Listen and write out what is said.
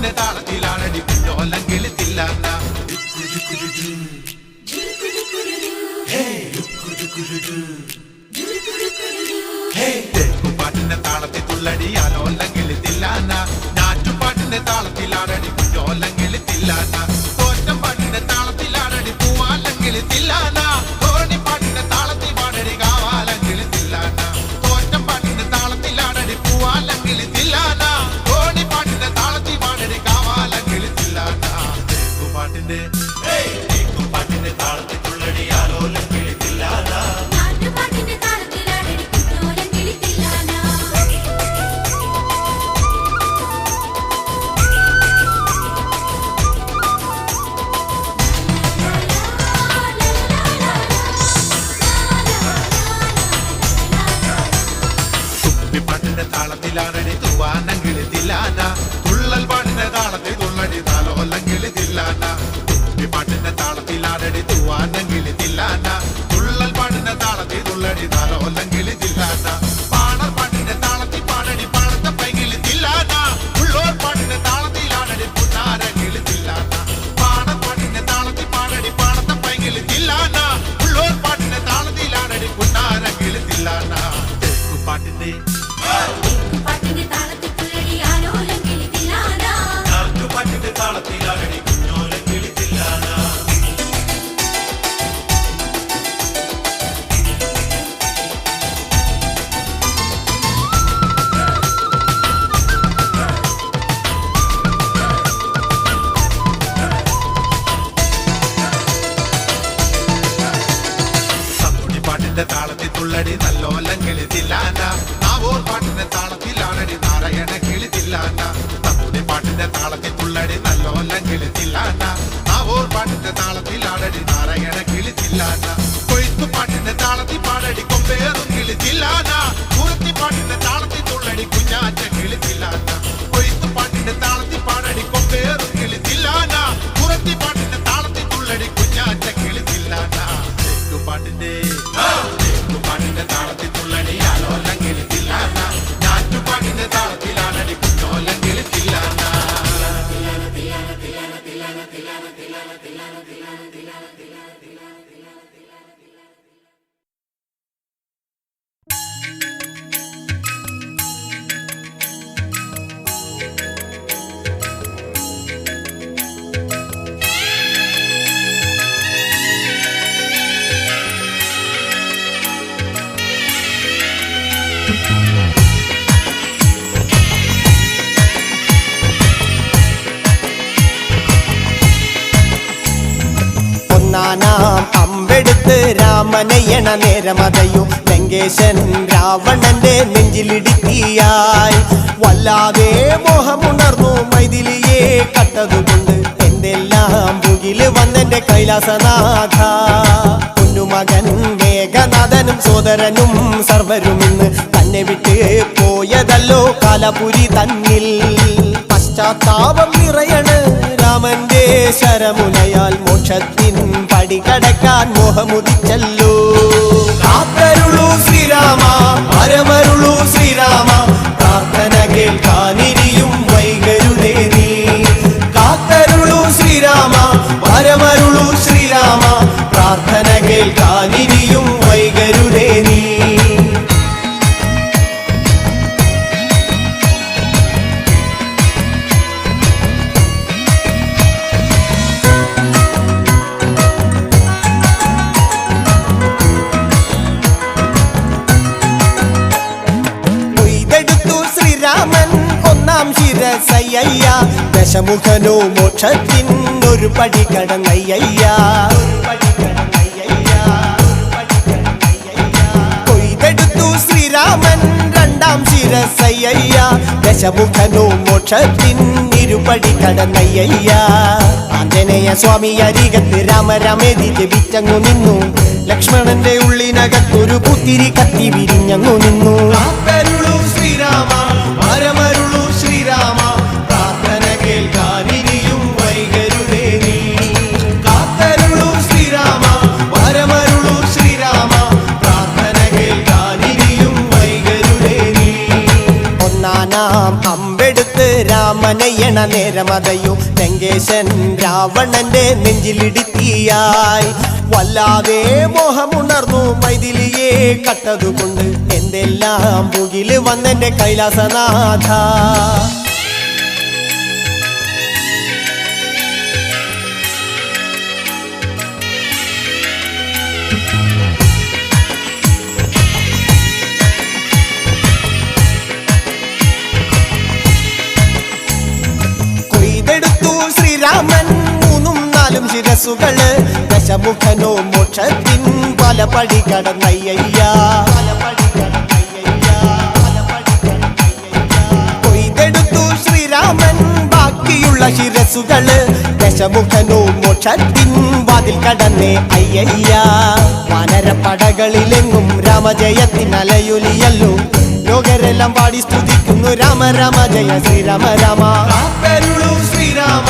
പാട്ടിന്റെ താളത്തിലാണടി കുഞ്ഞോലങ്കിളി തില്ലാന. പാട്ടിന്റെ താളത്തിൽ തുള്ളടി ആലോലങ്കിളി തില്ലാന. ഞാറ്റുപാട്ടിന്റെ താളത്തിലാണടി കുഞ്ഞോലങ്കിളി തില്ലാന. തോറ്റം പാട്ടിന്റെ താളത്തിലാണടി പൂവാലങ്കിളി തില്ലാന. ധോരണി പാട്ടിന്റെ താളത്തിൽ പാടടി കാവാലങ്കിളി തില്ലാന. തോറ്റം പാട്ടിന്റെ താളത്തിലാണടി പൂവാലങ്കിളി തില്ലാന. ധോരണി പാട്ടിന്റെ താളത്തിൽ പാടടി കാവാലങ്കിളി തില്ലാന. പാട്ടിന്റെ താളത്തിൽ തുള്ളടി ആലോലങ്കിളി തില്ലാന. പാട്ടിന്റെ താളത്തിലാണടി തൂവാനങ്കിളി തില്ലാന. തുള്ളൽ പാട്ടിന്റെ താളത്തിൽ തുള്ളടി താലോലങ്കിളി തില്ലാന. പാട്ടിന്റെ താളത്തിലാണടി തൂവാനങ്കിളി തില്ലാന. തുള്ളൽ പാട്ടിന്റെ താളത്തിൽ തുള്ളടി താലോലങ്കിളി തില്ലാന. പാണർ പാട്ടിന്റെ താളത്തിൽ പാടടി പാടത്തെ പൈകിളി തില്ലാന. ഉള്ളോർ പാട്ടിന്റെ താളത്തിലാണടി പുന്നാരങ്കിളി തില്ലാന. പാണർ പാട്ടിന്റെ താളത്തിൽ പാടടി പാടത്തെ പൈകിളി തില്ലാന. ഉള്ളോർ പാട്ടിന്റെ താളത്തിലാണടി പുന്നാരങ്കിളി തില്ലാന. പാട്ടിന്റെ പാട്ടിന്റെ താളത്തിൽ തുള്ളടി ആലോലങ്കിളി തില്ലാന. പാട്ടിന്റെ താളത്തിലാണടി കുഞ്ഞോലങ്കിളി തില്ലാന. പാട്ടിന്റെ താളത്തിൽ തുള്ളടി നല്ലോലങ്കിളി തില്ലാന. നാവൂർ പാട്ടിന്റെ താളത്തിലാണടി നാരായണ കിളി തില്ലാന. തമ്പുടി പാട്ടിന്റെ താളത്തിൽ തുള്ളടി നല്ലോലങ്കിളി തില്ലാന. നാവൂർ പാട്ടിന്റെ താളത്തിലാണടി നാരായണ കിളി തില്ലാന. കൊയ്ത്തു പാട്ടിന്റെ താളത്തിൽ പാടടി കൊമ്പേറും കിളി തില്ലാന. കുറുത്തി പാട്ടിന്റെ താളത്തിൽ തുള്ളടി കുഞ്ഞാറ്റ കിളി തില്ലാന. കൊയ്ത്തു പാട്ടിന്റെ താളത്തിൽ പാടടി കൊമ്പേറും കിളി തില്ലാന. കുറുത്തി പാട്ടിന്റെ താളത്തിൽ തുള്ളടി കുഞ്ഞാറ്റ കിളി തില്ലാന. പാട്ടിന്റെ താളത്തിൽ തുള്ളടി ആലോലങ്കിളി തില്ലാന. ഞാറ്റുപാട്ടിന്റെ താളത്തിലാണടി കുഞ്ഞോലങ്കിളി തില്ലാന. അമ്പെടുത്ത് രാമനയണ നേരമതയും ലങ്കേശൻ രാവണന്റെ നെഞ്ചിലിടുക്കിയായി വല്ലാതെ മോഹമുണർന്നു മൈഥിലിയെ കട്ടതുകൊണ്ട് എന്തെല്ലാം മുകില് വന്നെന്റെ കൈലാസനാഥ. പൊന്നുമകൻ മേഘനാഥനും സോദരനും സർവരും ഇന്ന് തന്നെ വിട്ട് പോയതല്ലോ കാലപുരി തന്നിൽ. പശ്ചാത്താപം നിറയണ് രാമന്റെ ശരമുനയാൽ മോക്ഷത്തിൻ പടി കടക്കാൻ മോഹമുദിച്ചല്ലോ. കാത്തരുളൂ ശ്രീരാമ പരമരുളൂ ശ്രീരാമ പ്രാർത്ഥന കേൾക്കാനിരിയും വൈകരുതേ നീ. കാത്തരുളൂ ശ്രീരാമ പരമരുളൂ ശ്രീരാമ പ്രാർത്ഥന കേൾക്കാനിരിയും വൈകരുതേ നീ. ശിരസയ്യ ദശമുഖനോ മോക്ഷത്തിൻ ഒരു പടി കടന്നയ്യ. കൊയ്തെടുത്തു ശ്രീരാമൻ രണ്ടാം ശിരസയ്യ ദശമുഖനോ മോക്ഷത്തിൻ ഇരുപടി കടന്നയ്യ. ആഞ്ജനേയ സ്വാമി അരികത്ത് രാമരാമേതി ജപിച്ചങ്ങു നിന്നു. ലക്ഷ്മണന്റെ ഉള്ളിനകത്തൊരു പുത്തിരി കത്തി വിരിഞ്ഞങ്ങു നിന്നു. ശ്രീരാമ പരമരുളു ശ്രീരാമ പ്രാർത്ഥന കേൾക്കാനിരിയും വൈകരുതേ നീ. കാത്തരുളു ശ്രീരാമ പരമരുളു ശ്രീരാമ പ്രാർത്ഥന കേൾക്കാനിരിയും വൈകരുതേ നീ. ഒന്നാനാം അമ്പെടുത്ത് രാമനയ്യണ നേരമതയോ ലങ്കേശൻ രാവണന്റെ നെഞ്ചിലിടുത്തിയായി വല്ലാതെ മോഹമുണർന്നു മൈഥിലിയെ കട്ടതുകൊണ്ട് എന്തെല്ലാം മുകില് വന്നെന്റെ കൈലാസനാഥ ശ്രീരാമൻ 3-4 ശിരസുകള് ദശമുഖനോ മോക്ഷത്തിൻ പലപടി കടന്നയ്യ കൊയ്തെടുത്തു ശ്രീരാമൻ ബാക്കിയുള്ള ശിരസുകള് ദശമുഖനോ മോക്ഷത്തിൻ വാതിൽ കടന്നേ അയ്യയ്യ വാനരപ്പടകളിലെങ്ങും രാമജയത്തിനലയൊലിയല്ലോ ലോകരെല്ലാം പാടി സ്തുതിക്കുന്നു രാമ രാമ ജയ ശ്രീരാമ രാമ ശ്രീരാമ